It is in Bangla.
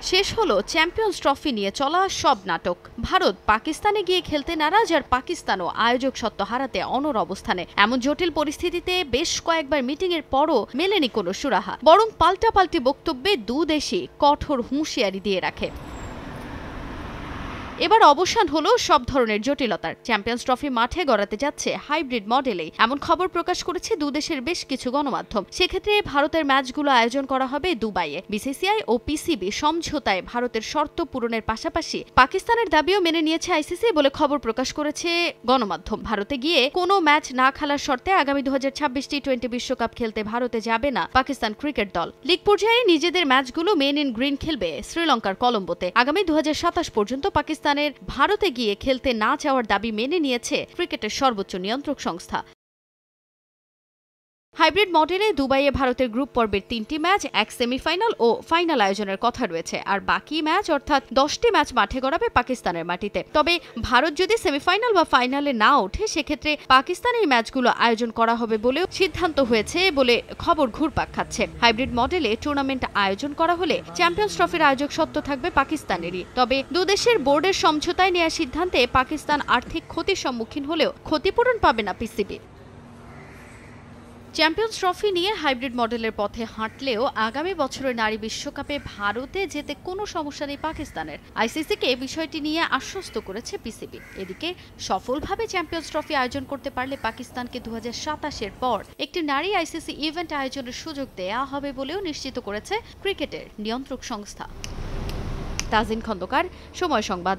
শেষ হলো চ্যাম্পিয়ন্স ট্রফি নিয়ে চলা সব নাটক। ভারত পাকিস্তানে গিয়ে খেলতে নারাজ, আর পাকিস্তানও আয়োজক সত্ত্ব হারাতে অনড় অবস্থানে। এমন জটিল পরিস্থিতিতে বেশ কয়েকবার মিটিং এর পরও মেলেনি কোনো সুরাহা, বরং পাল্টাপাল্টি বক্তব্যে দু দেশই কঠোর হুঁশিয়ারি দিয়ে রাখে। এবার অবসান হলো সব ধরনের জটিলতার। চ্যাম্পিয়ন্স ট্রফি মাঠে গড়াতে যাচ্ছে হাইব্রিড মডেলে, এমন খবর প্রকাশ করেছে দুদেশের বেশ কিছু গণমাধ্যম। সেক্ষেত্রে ভারতের ম্যাচগুলো আয়োজন করা হবে দুবাইয়ে। বিসিসিআই ও পিসিবি সমঝোতায় ভারতের শর্ত পূরণের পাশাপাশি পাকিস্তানের দাবিও মেনে নিয়েছে আইসিসি বলে খবর প্রকাশ করেছে গণমাধ্যম। ভারতে গিয়ে কোনো ম্যাচ না খেলার শর্তে আগামী 2026 টি-20 বিশ্বকাপ খেলতে ভারতে যাবে না পাকিস্তান ক্রিকেট দল। লিগ পর্যায়ে নিজেদের ম্যাচগুলো মেন ইন গ্রিন খেলবে শ্রীলঙ্কার কলম্বোতে। আগামী 2027 পর্যন্ত পাকিস্তানের ভারতে গিয়ে খেলতে না চাওয়ার দাবি মেনে নিয়েছে ক্রিকেটের সর্বোচ্চ নিয়ন্ত্রক সংস্থা। হাইব্রিড মডেলে দুবাইয়ে ভারতের গ্রুপ পর্বের 3টি ম্যাচ, এক সেমিফাইনাল ও ফাইনাল আয়োজনের কথা রয়েছে, আর বাকি ম্যাচ অর্থাৎ 10টি ম্যাচ মাঠে গড়াবে পাকিস্তানের মাটিতে। তবে ভারত যদি সেমিফাইনাল বা ফাইনালে না ওঠে, সেক্ষেত্রে পাকিস্তানে এই ম্যাচগুলো আয়োজন করা হবে বলেও সিদ্ধান্ত হয়েছে বলে খবর ঘুরপাক খাচ্ছে। হাইব্রিড মডেলে টুর্নামেন্ট আয়োজন করা হলে চ্যাম্পিয়ন্স ট্রফির আয়োজক সত্ত্ব থাকবে পাকিস্তানেরই। তবে দুদেশের বোর্ডের সমঝোতায় নেওয়া সিদ্ধান্তে পাকিস্তান আর্থিক ক্ষতির সম্মুখীন হলেও ক্ষতিপূরণ পাবে না পিসিবি। চ্যাম্পিয়ন্স ট্রফি নিয়ে হাইব্রিড মডেলের পথে হাঁটলেও আগামী বছরের নারী বিশ্বকাপে ভারতে যেতে কোনো সমস্যা নেই পাকিস্তানের। আইসিসিকে বিষয়টি নিয়ে আশ্বস্ত করেছে পিসিবি। এদিকে সফলভাবে চ্যাম্পিয়ন্স ট্রফি আয়োজন করতে পারলে পাকিস্তানকে 2027-এর পর একটি নারী আইসিসি ইভেন্ট আয়োজনের সুযোগ দেয়া হবে বলেও নিশ্চিত করেছে ক্রিকেটের নিয়ন্ত্রক সংস্থা। তাজিন খন্দকার, সময় সংবাদ।